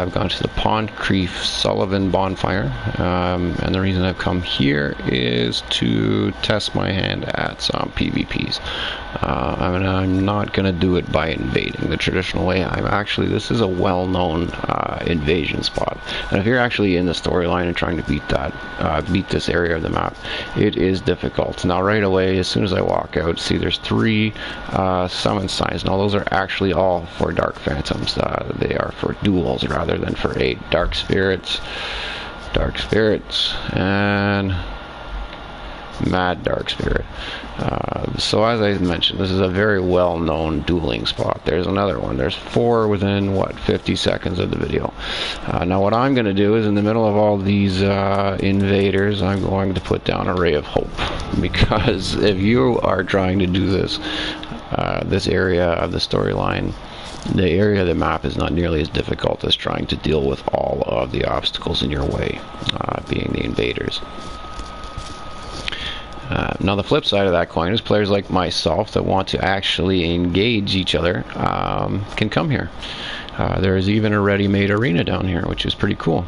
I've gone to the Pond Creek Sullivan bonfire, and the reason I've come here is to test my hand at some PvPs. I'm not going to do it by invading the traditional way. This is a well-known invasion spot, and if you're actually in the storyline and trying to beat this area of the map, it is difficult. Now right away, as soon as I walk out, see there's 3 summon signs. Now those are actually all for Dark Phantoms. They are for duels rather than for 8 Dark Spirits, and Mad Dark Spirit. So as I mentioned, this is a very well-known dueling spot. There's another one. There's 4 within, what, 50 seconds of the video. Now what I'm going to do is, in the middle of all these invaders, I'm going to put down a ray of hope. Because if you are trying to do this, this area of the storyline, the area of the map is not nearly as difficult as trying to deal with all of the obstacles in your way, being the invaders. Now the flip side of that coin is players like myself that want to actually engage each other can come here. There is even a ready-made arena down here, which is pretty cool.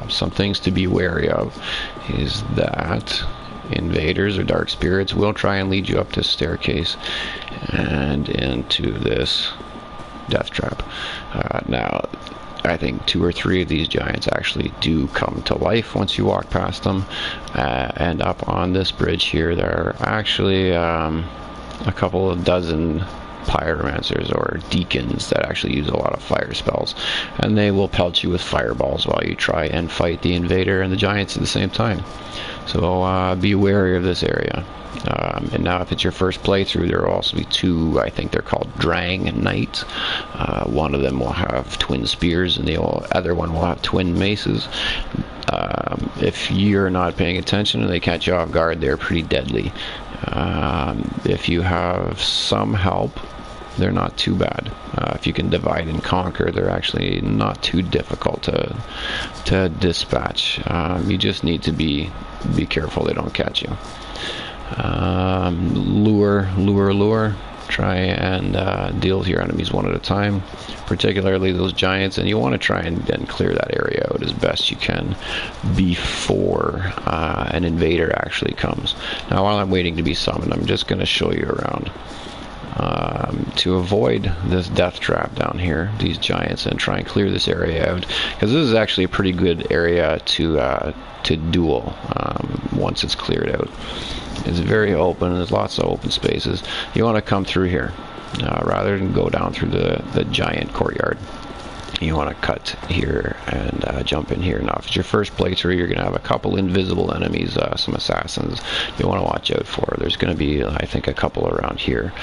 Some things to be wary of is that invaders or dark spirits will try and lead you up this staircase and into this death trap. Now I think 2 or 3 of these giants actually do come to life once you walk past them, and up on this bridge here there are actually a couple of dozen pyromancers or deacons that actually use a lot of fire spells, and they will pelt you with fireballs while you try and fight the invader and the giants at the same time. So be wary of this area. And now if it's your first playthrough, there will also be 2, I think they're called Drang Knights. One of them will have twin spears and the other one will have twin maces. If you're not paying attention and they catch you off guard, they're pretty deadly. If you have some help, they're not too bad. If you can divide and conquer, they're actually not too difficult to dispatch. You just need to be careful they don't catch you. Lure. Try and deal with your enemies one at a time, particularly those giants, and you want to try and clear that area out as best you can before an invader actually comes. Now while I'm waiting to be summoned, I'm just going to show you around. To avoid this death trap down here, these giants, and try and clear this area out, because this is actually a pretty good area to duel once it's cleared out. It's very open, there's lots of open spaces. You want to come through here rather than go down through the giant courtyard. You want to cut here and jump in here. Now if it's your first playthrough, you're going to have a couple invisible enemies, some assassins you want to watch out for. There's going to be, I think, a couple around here,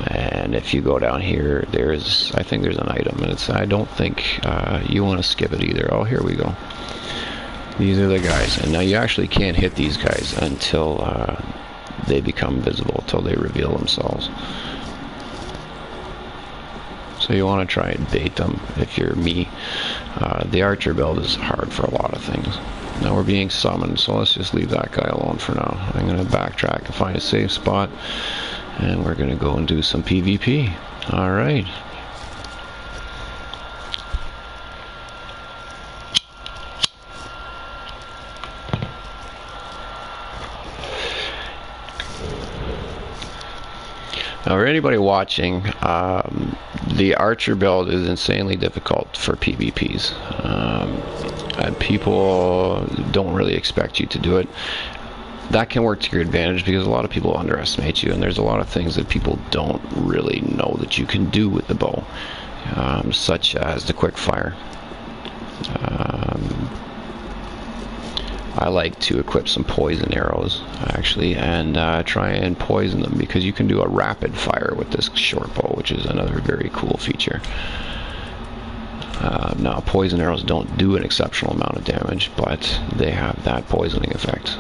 and if you go down here, I think there's an item, and I don't think you want to skip it either. Oh, here we go. These are the guys, and now you actually can't hit these guys until they become visible, until they reveal themselves. So you want to try and bait them if you're me. The archer build is hard for a lot of things. Now we're being summoned, so let's just leave that guy alone for now. I'm going to backtrack and find a safe spot, and we're going to go and do some PvP. Alright. Now for anybody watching, the archer build is insanely difficult for PvPs. And people don't really expect you to do it. That can work to your advantage because a lot of people underestimate you, and there's a lot of things that people don't really know that you can do with the bow, such as the quick fire. I like to equip some poison arrows actually, and try and poison them, because you can do a rapid fire with this short bow, which is another very cool feature. Now poison arrows don't do an exceptional amount of damage, but they have that poisoning effect.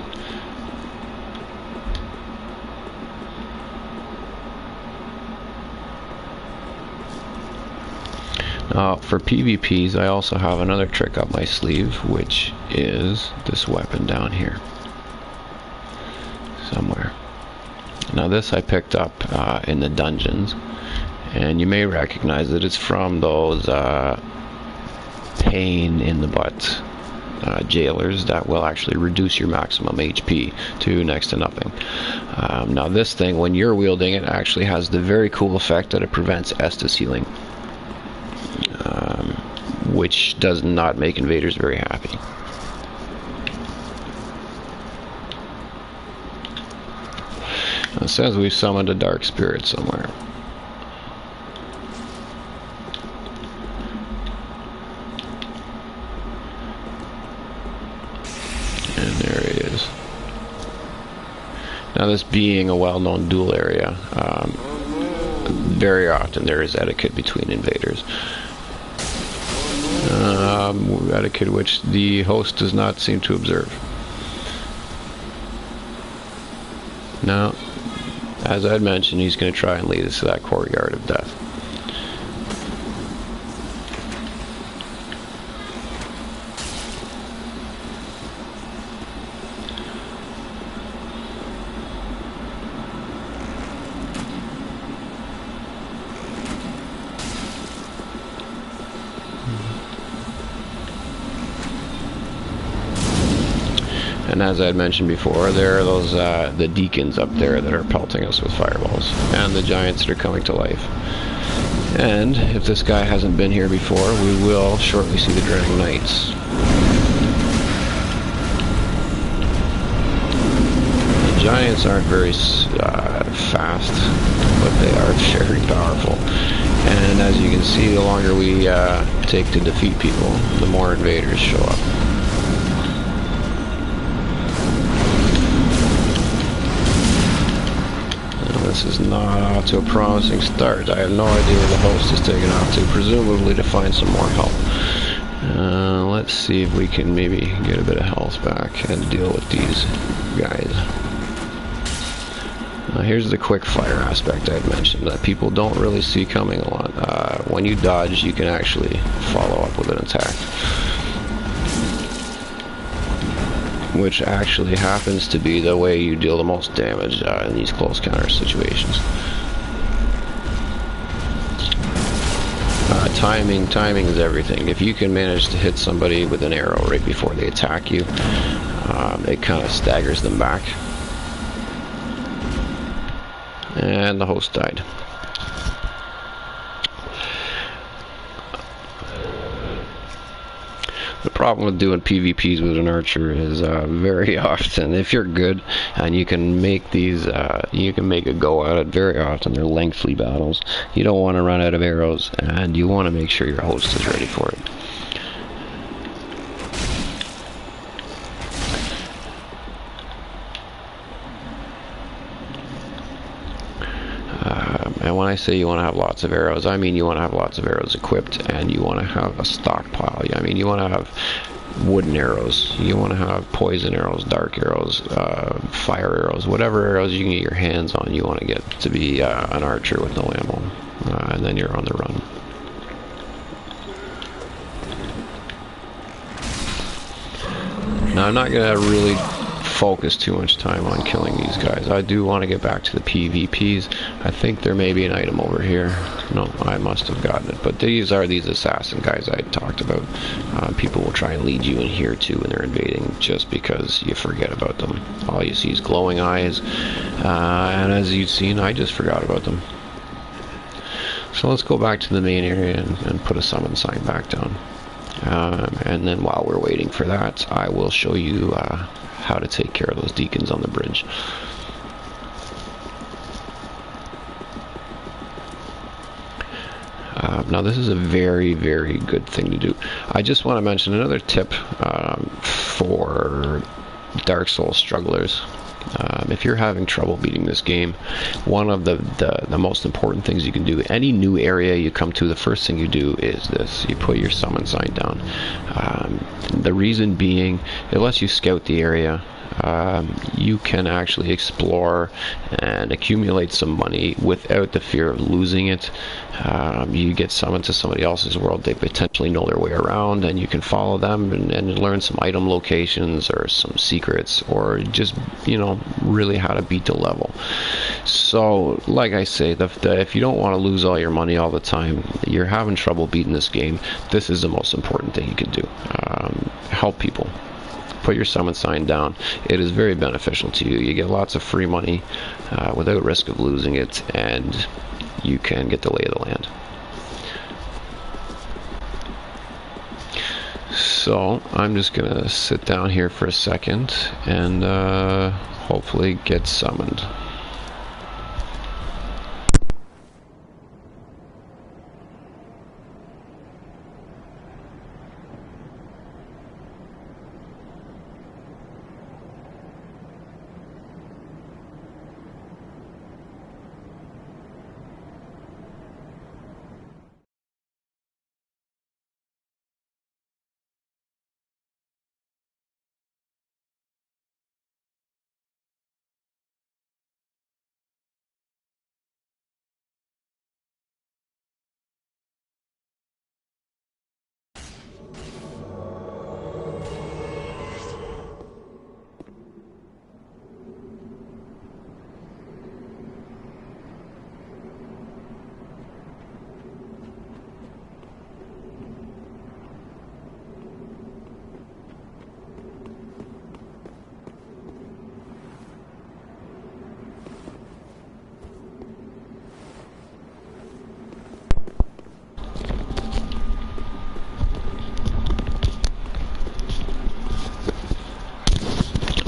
Now for PvPs, I also have another trick up my sleeve, which is this weapon down here somewhere. Now this I picked up in the dungeons, and you may recognize that it's from those pain in the butt jailers that will actually reduce your maximum HP to next to nothing. Now this thing, when you're wielding it, actually has the very cool effect that it prevents Estus healing, which does not make invaders very happy. It says we've summoned a dark spirit somewhere. And there he is. Now, this being a well-known duel area, very often there is etiquette between invaders. Etiquette which the host does not seem to observe. Now, as I had mentioned, he's going to try and lead us to that courtyard of death. And as I had mentioned before, there are those the deacons up there that are pelting us with fireballs, and the giants that are coming to life. And if this guy hasn't been here before, we will shortly see the Dreading Knights. The giants aren't very fast, but they are very powerful. And as you can see, the longer we take to defeat people, the more invaders show up. This is not off to a promising start. I have no idea where the host is taking off to, presumably to find some more help. Let's see if we can maybe get a bit of health back and deal with these guys. Here's the quick fire aspect I had mentioned that people don't really see coming a lot. When you dodge, you can actually follow up with an attack, which actually happens to be the way you deal the most damage in these close counter situations. Timing is everything. If you can manage to hit somebody with an arrow right before they attack you, it kind of staggers them back. And the host died. The problem with doing PvPs with an archer is very often, if you're good and you can make these, you can make a go at it, very often they're lengthy battles. You don't want to run out of arrows, and you want to make sure your host is ready for it. And when I say you want to have lots of arrows, I mean you want to have lots of arrows equipped, and you want to have a stockpile. I mean you want to have wooden arrows, you want to have poison arrows, dark arrows, fire arrows, whatever arrows you can get your hands on, you want to get to be an archer with no ammo, and then you're on the run. Now I'm not going to really focus too much time on killing these guys. I do want to get back to the PvPs. I think there may be an item over here. No, I must have gotten it. But these are these assassin guys I talked about. People will try and lead you in here too when they're invading, just because you forget about them. All you see is glowing eyes, and as you've seen, I just forgot about them. So let's go back to the main area and put a summon sign back down. And then while we're waiting for that, I will show you how to take care of those deacons on the bridge. Now this is a very, very good thing to do. I just want to mention another tip for Dark Souls strugglers. If you're having trouble beating this game, one of the most important things you can do, any new area you come to, the first thing you do is this: you put your summon sign down. The reason being, it lets you scout the area. you can actually explore and accumulate some money without the fear of losing it. You get summoned to somebody else's world, they potentially know their way around, and you can follow them and learn some item locations or some secrets, or just, you know, really how to beat the level. So like I say, if you don't want to lose all your money all the time, you're having trouble beating this game, this is the most important thing you can do. Help people. Put your summon sign down. It is very beneficial to you. You get lots of free money without risk of losing it, and you can get the lay of the land. So I'm just gonna sit down here for a second and hopefully get summoned.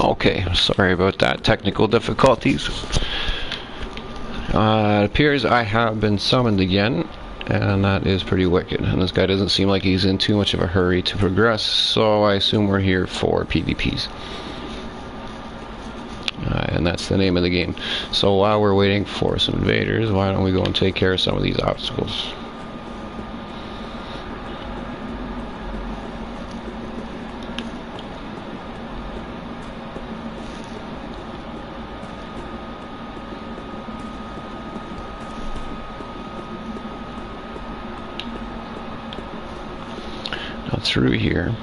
Okay, sorry about that, technical difficulties. It appears I have been summoned again, and that is pretty wicked. And this guy doesn't seem like he's in too much of a hurry to progress, so I assume we're here for PvPs. And that's the name of the game. So while we're waiting for some invaders, why don't we go and take care of some of these obstacles? Through here,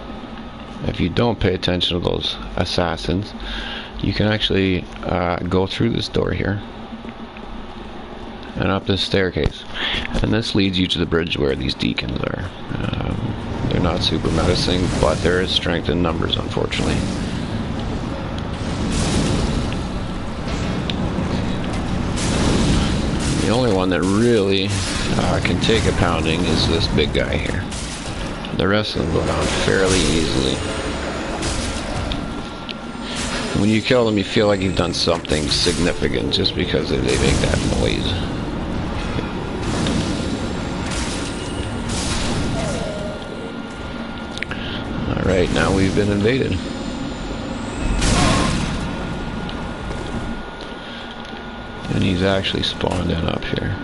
if you don't pay attention to those assassins, you can actually go through this door here and up this staircase, and this leads you to the bridge where these deacons are. They're not super menacing, but there is strength in numbers, unfortunately. The only one that really can take a pounding is this big guy here. The rest of them go down fairly easily. When you kill them, you feel like you've done something significant just because they make that noise. Alright, now we've been invaded. And he's actually spawned in up here.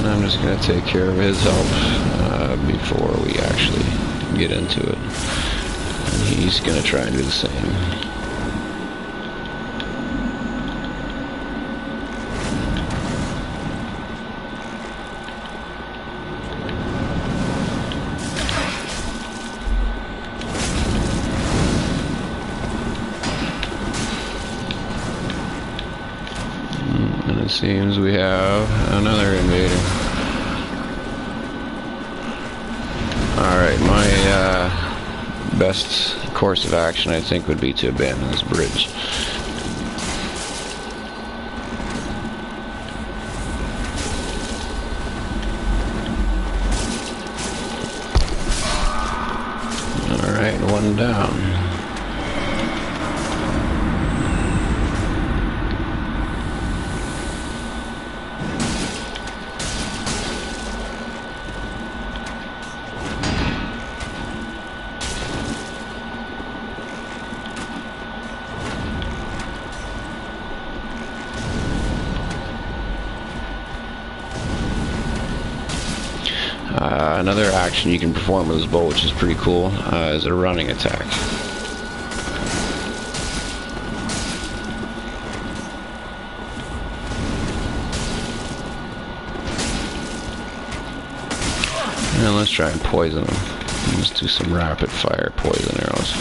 I'm just going to take care of his help before we actually get into it. And he's going to try and do the same. And it seems we have another invader. Alright, my best course of action, I think, would be to abandon this bridge. Alright, one down. Another action you can perform with this bow, which is pretty cool, is a running attack. And let's try and poison them. Let's do some rapid fire poison arrows.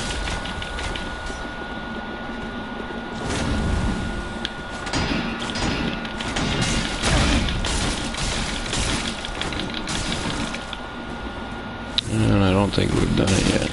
And I don't think we've done it yet.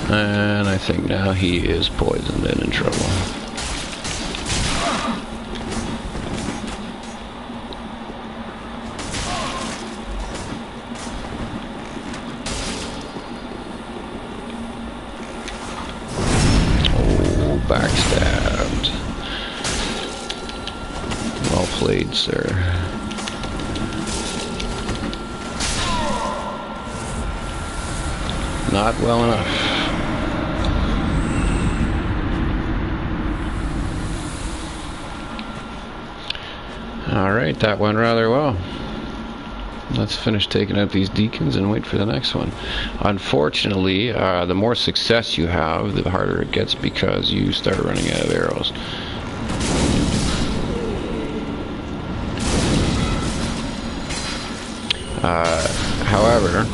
And I think now he is poisoned and in trouble. Oh, backstabbed. Well played, sir. Not well enough. Alright, that went rather well. Let's finish taking out these deacons and wait for the next one. Unfortunately, the more success you have, the harder it gets because you start running out of arrows. However,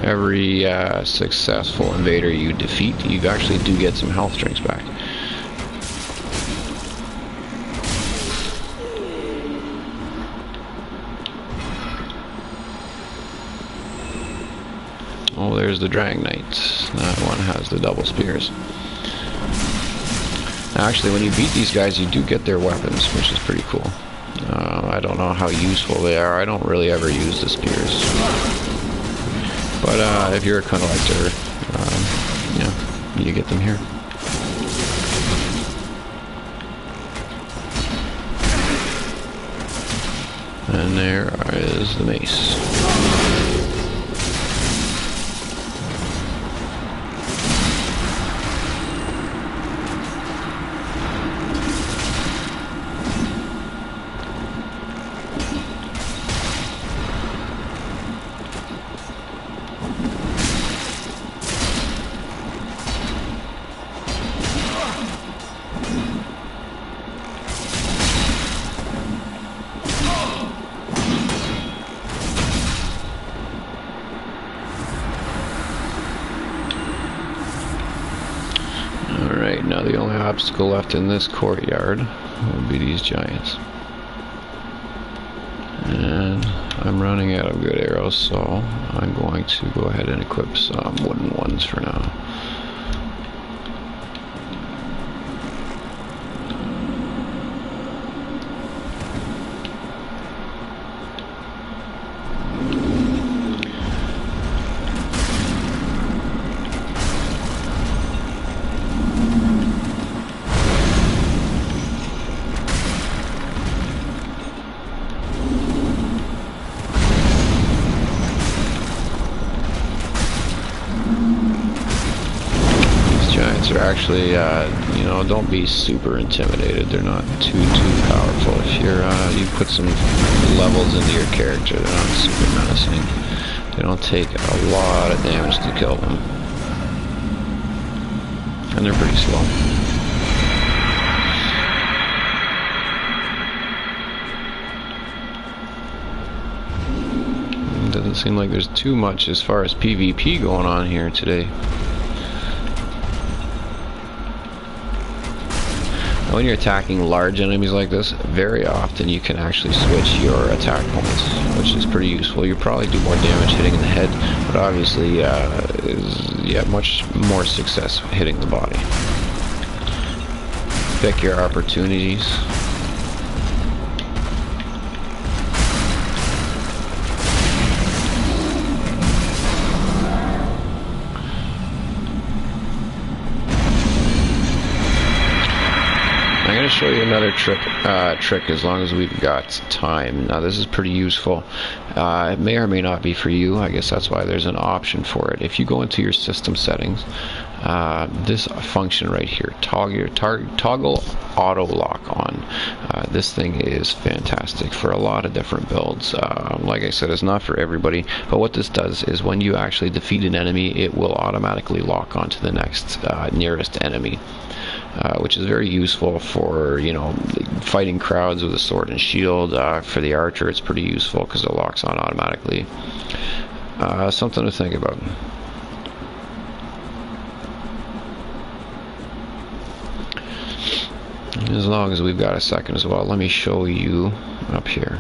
every successful invader you defeat, you actually do get some health drinks back. Oh, there's the Drag Knights. That one has the double spears. Actually, when you beat these guys, you do get their weapons, which is pretty cool. I don't know how useful they are. I don't really ever use the spears. But if you're a collector, yeah, you get them here. And there is the mace. Alright, now the only obstacle left in this courtyard will be these giants. And I'm running out of good arrows, so I'm going to go ahead and equip some wooden ones for now. Are actually, you know, don't be super intimidated. They're not too powerful. If you're, you put some levels into your character, they're not super menacing. They don't take a lot of damage to kill them, and they're pretty slow. It doesn't seem like there's too much as far as PvP going on here today. When you're attacking large enemies like this, very often you can actually switch your attack points, which is pretty useful. You probably do more damage hitting the head, but obviously you have much more success hitting the body. Pick your opportunities. show you another trick as long as we've got time. Now this is pretty useful. It may or may not be for you. I guess that's why there's an option for it. If you go into your system settings, this function right here, toggle auto lock on. This thing is fantastic for a lot of different builds. Like I said, it's not for everybody, but what this does is when you actually defeat an enemy, it will automatically lock onto the next nearest enemy. Which is very useful for, you know, fighting crowds with a sword and shield. For the archer, it's pretty useful because it locks on automatically. Something to think about. As long as we've got a second as well, let me show you up here.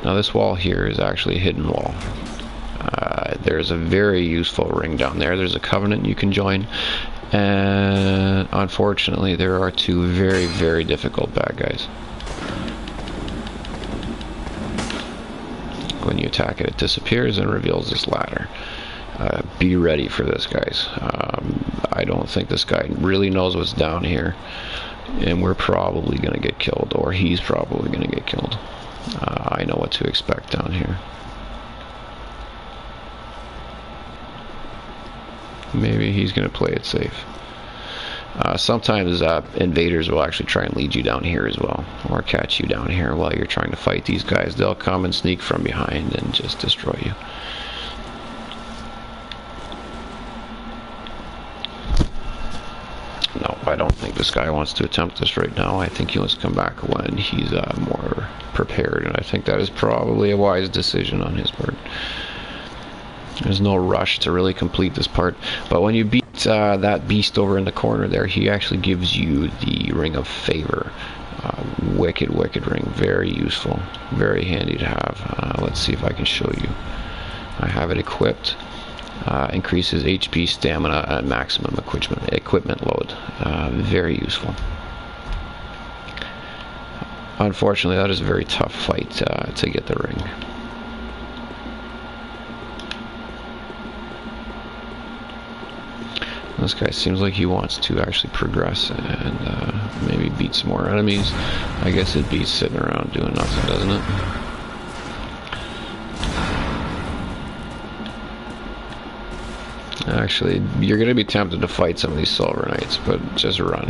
Now this wall here is actually a hidden wall. There's a very useful ring down there. There's a covenant you can join, and unfortunately there are two very, very difficult bad guys. When you attack it, it disappears and reveals this ladder. Be ready for this, guys. I don't think this guy really knows what's down here, and we're probably going to get killed, or he's probably going to get killed. I know what to expect down here. Maybe he's going to play it safe. Sometimes invaders will actually try and lead you down here as well, or catch you down here while you're trying to fight these guys. They'll come and sneak from behind and just destroy you. No, I don't think this guy wants to attempt this right now. I think he wants to come back when he's more prepared, and I think that is probably a wise decision on his part. There's no rush to really complete this part, but when you beat that beast over in the corner there, he actually gives you the Ring of Favor. Wicked ring, very useful, very handy to have. Let's see if I can show you. I have it equipped. Increases HP, stamina, and maximum equipment load. Very useful. Unfortunately, that is a very tough fight to get the ring. This guy seems like he wants to actually progress and maybe beat some more enemies. I guess it beats sitting around doing nothing, doesn't it? Actually, you're going to be tempted to fight some of these Silver Knights, but just run.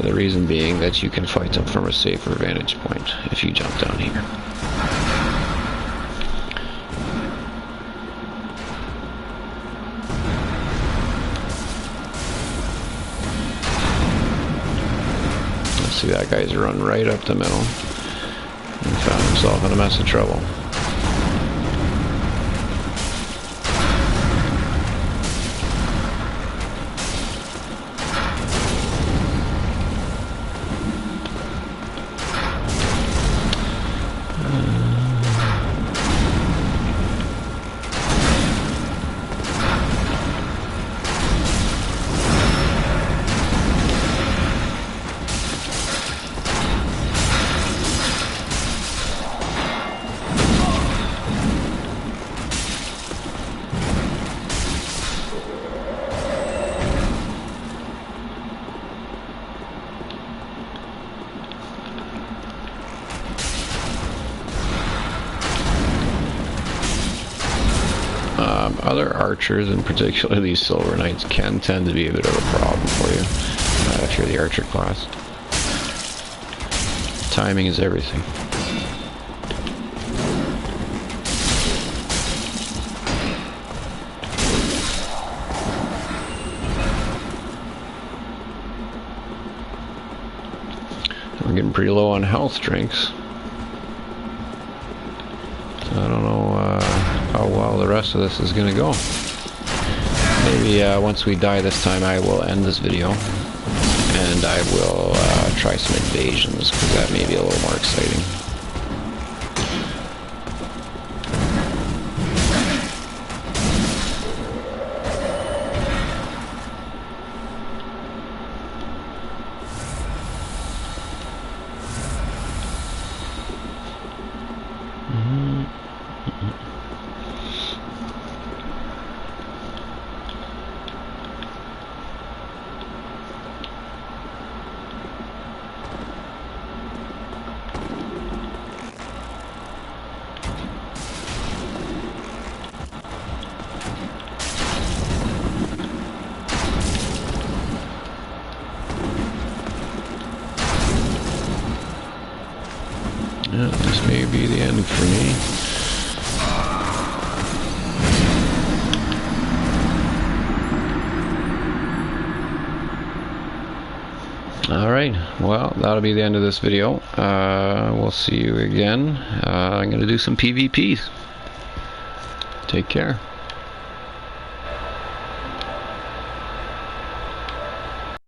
The reason being that you can fight them from a safer vantage point if you jump down here. See, that guy's run right up the middle and found himself in a mess of trouble. Other archers, in particular these Silver Knights, can tend to be a bit of a problem for you if you're the archer class. Timing is everything. We're getting pretty low on health drinks. So I don't know how well the rest of this is going to go. Maybe once we die this time I will end this video and I will try some invasions, because that may be a little more exciting. be the end for me. Alright, well, that'll be the end of this video. We'll see you again. I'm going to do some PvPs. Take care.